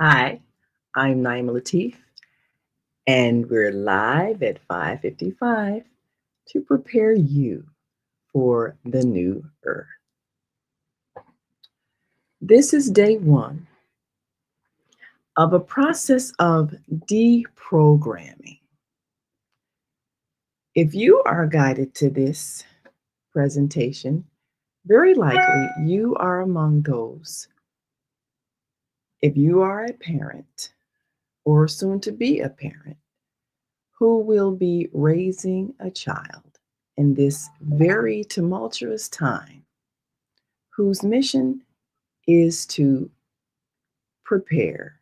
Hi, I'm Naima Latif, and we're live at 5:55 to prepare you for the new earth. This is day one of a process of deprogramming. If you are guided to this presentation, very likely you are among those. If you are a parent or soon to be a parent who will be raising a child in this very tumultuous time, whose mission is to prepare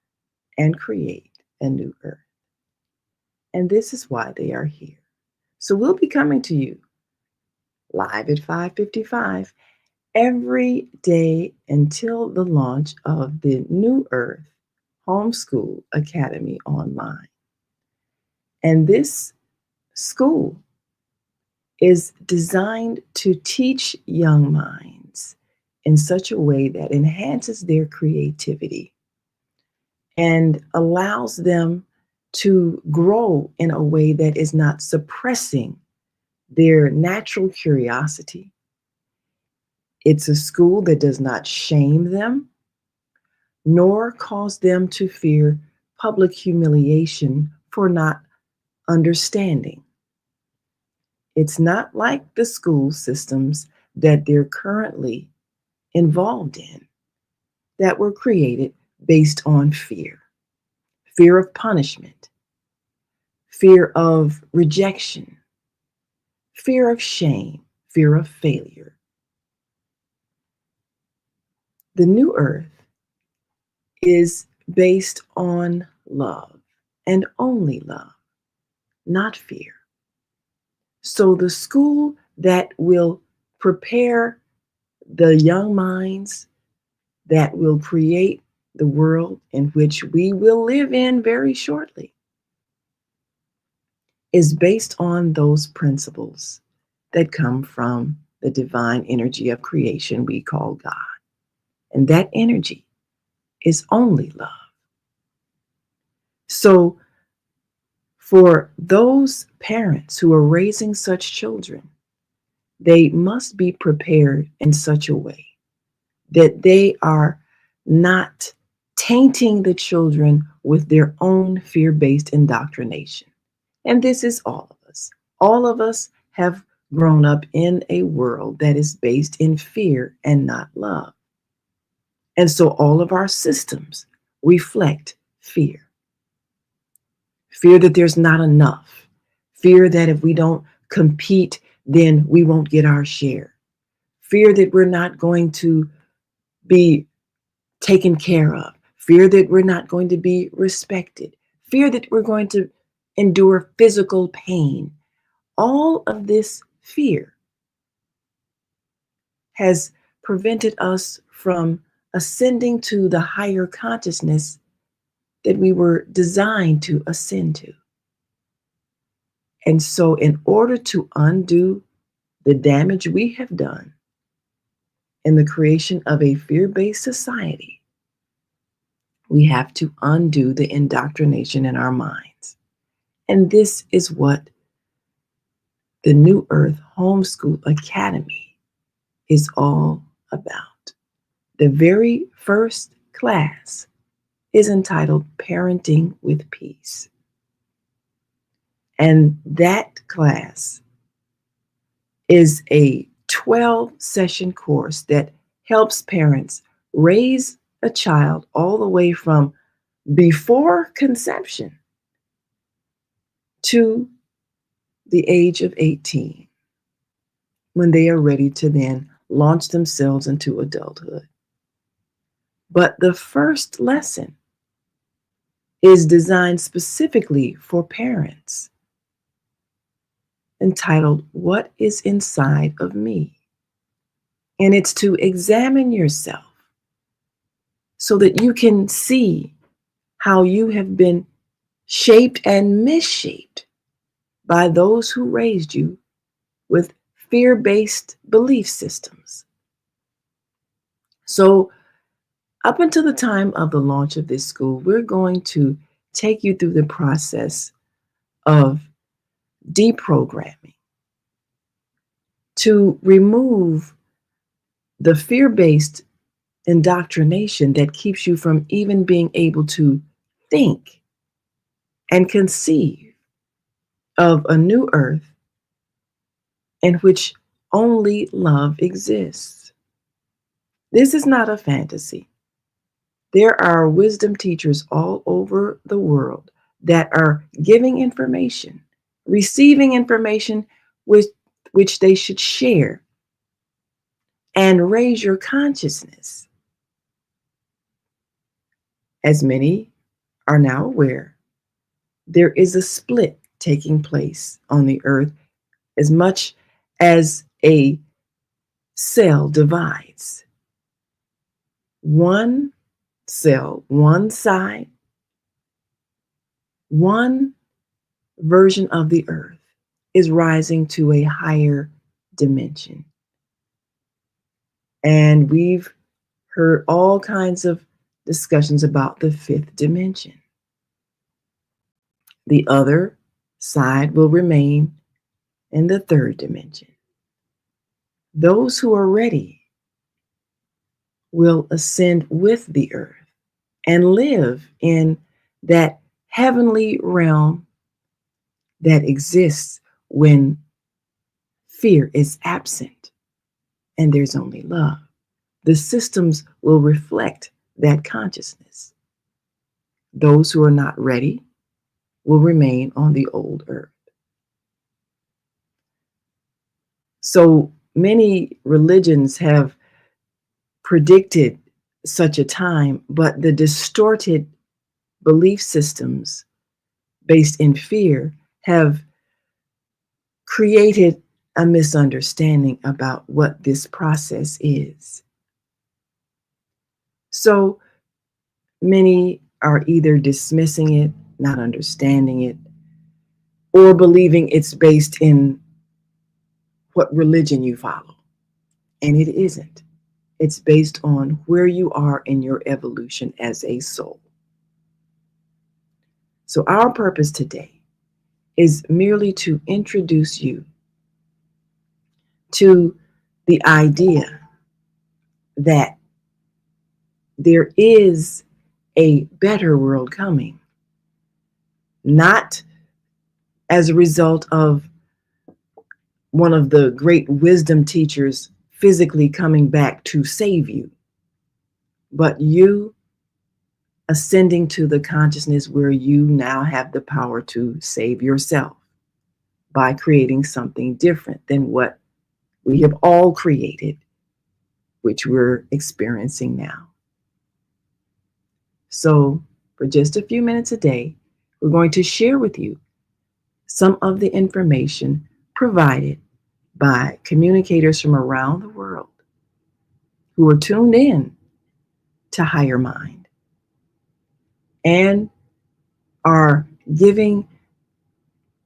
and create a new earth. And this is why they are here. So we'll be coming to you live at 5:55 every day until the launch of the New Earth Homeschool Academy online. And this school is designed to teach young minds in such a way that enhances their creativity and allows them to grow in a way that is not suppressing their natural curiosity. It's a school that does not shame them nor cause them to fear public humiliation for not understanding. It's not like the school systems that they're currently involved in that were created based on fear of punishment, fear of rejection, fear of shame, fear of failure. The new earth is based on love and only love, not fear. So the school that will prepare the young minds that will create the world in which we will live in very shortly is based on those principles that come from the divine energy of creation we call God. And that energy is only love. So, for those parents who are raising such children, they must be prepared in such a way that they are not tainting the children with their own fear based indoctrination. And this is all of us. All of us have grown up in a world that is based in fear and not love. And so all of our systems reflect fear. Fear that there's not enough. Fear that if we don't compete, then we won't get our share. Fear that we're not going to be taken care of. Fear that we're not going to be respected. Fear that we're going to endure physical pain. All of this fear has prevented us from ascending to the higher consciousness that we were designed to ascend to. And so, in order to undo the damage we have done in the creation of a fear based society, we have to undo the indoctrination in our minds. And this is what the New Earth Homeschool Academy is all about. The very first class is entitled Parenting with Peace. And that class is a 12-session course that helps parents raise a child all the way from before conception to the age of 18, when they are ready to then launch themselves into adulthood. But the first lesson is designed specifically for parents, entitled What is Inside of Me? And it's to examine yourself so that you can see how you have been shaped and misshaped by those who raised you with fear based belief systems. So, Up until the time of the launch of this school, we're going to take you through the process of deprogramming to remove the fear based indoctrination that keeps you from even being able to think and conceive of a new earth in which only love exists. This is not a fantasy. There are wisdom teachers all over the world that are giving information, receiving information with which they should share and raise your consciousness. As many are now aware, there is a split taking place on the earth as much as a cell divides. One cell, one side, one version of the earth is rising to a higher dimension. And we've heard all kinds of discussions about the fifth dimension. The other side will remain in the third dimension. Those who are ready will ascend with the earth and live in that heavenly realm that exists when fear is absent and there's only love. The systems will reflect that consciousness. Those who are not ready will remain on the old earth. So many religions have predicted such a time, but the distorted belief systems based in fear have created a misunderstanding about what this process is. So many are either dismissing it, not understanding it, or believing it's based in what religion you follow. And it isn't. It's based on where you are in your evolution as a soul. So, our purpose today is merely to introduce you to the idea that there is a better world coming, not as a result of one of the great wisdom teachers physically coming back to save you, but you ascending to the consciousness where you now have the power to save yourself by creating something different than what we have all created, which we're experiencing now. So, for just a few minutes a day, we're going to share with you some of the information provided by communicators from around the world who are tuned in to higher mind and are giving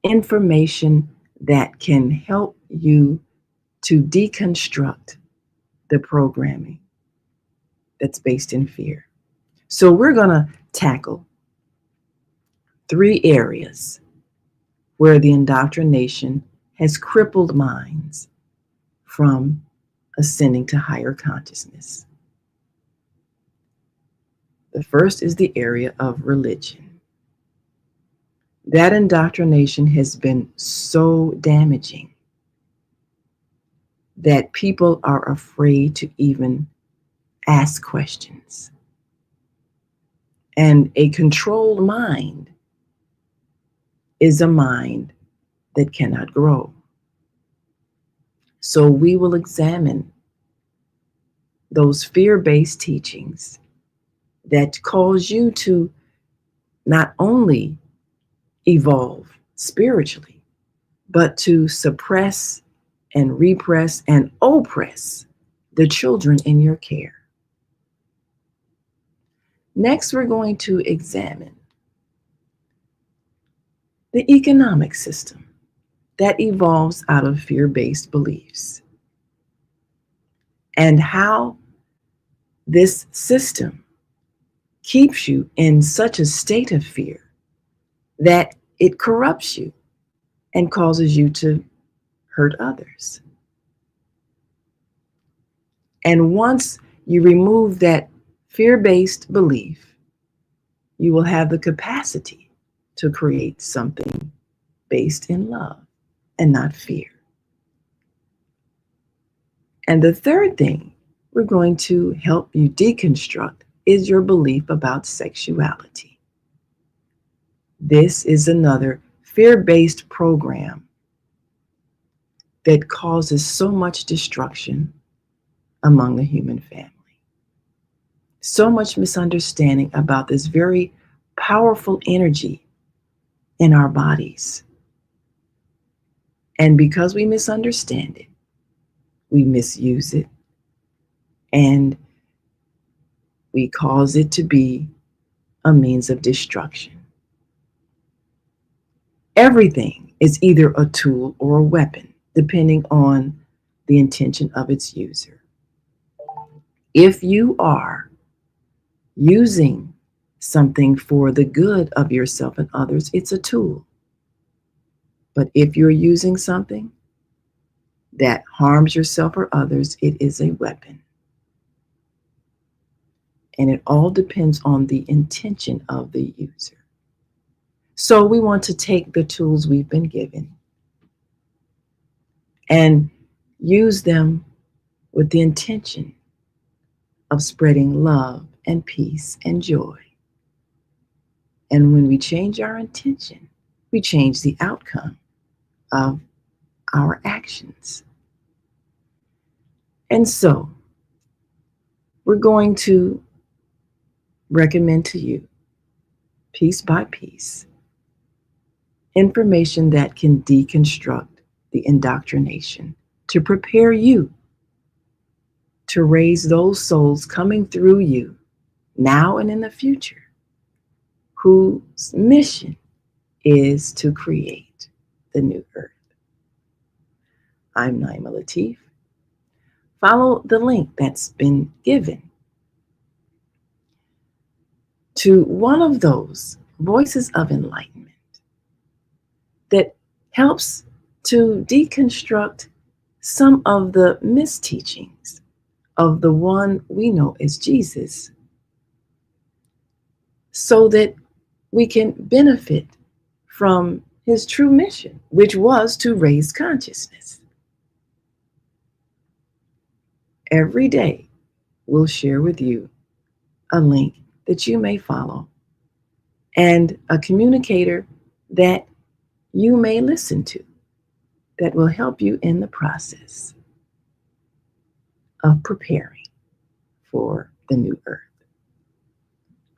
information that can help you to deconstruct the programming that's based in fear. So we're going to tackle 3 areas where the indoctrination has crippled minds from ascending to higher consciousness. The first is the area of religion. That indoctrination has been so damaging that people are afraid to even ask questions. And a controlled mind is a mind that cannot grow. So we will examine those fear-based teachings that cause you to not only evolve spiritually, but to suppress and repress and oppress the children in your care. Next, we're going to examine the economic system that evolves out of fear-based beliefs and how this system keeps you in such a state of fear that it corrupts you and causes you to hurt others. And once you remove that fear based belief, you will have the capacity to create something based in love and not fear. And the third thing we're going to help you deconstruct is your belief about sexuality. This is another fear based program that causes so much destruction among the human family. So much misunderstanding about this very powerful energy in our bodies. And because we misunderstand it, we misuse it, and we cause it to be a means of destruction. Everything is either a tool or a weapon, depending on the intention of its user. If you are using something for the good of yourself and others, it's a tool. But if you're using something that harms yourself or others, it is a weapon. And it all depends on the intention of the user. So we want to take the tools we've been given and use them with the intention of spreading love and peace and joy. And when we change our intention, we change the outcome of our actions. And so we're going to recommend to you, piece by piece, information that can deconstruct the indoctrination to prepare you to raise those souls coming through you now and in the future, whose mission is to create the new earth. I'm Naima Latif. Follow the link that's been given to one of those voices of enlightenment that helps to deconstruct some of the misteachings of the one we know as Jesus, so that we can benefit from his true mission, which was to raise consciousness. Every day, we'll share with you a link that you may follow and a communicator that you may listen to that will help you in the process of preparing for the new earth.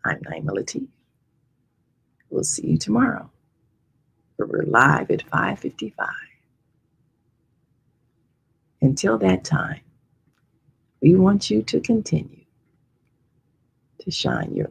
I'm Naima Latif. We'll see you tomorrow. We're live at 5:55. Until that time, we want you to continue to shine your light.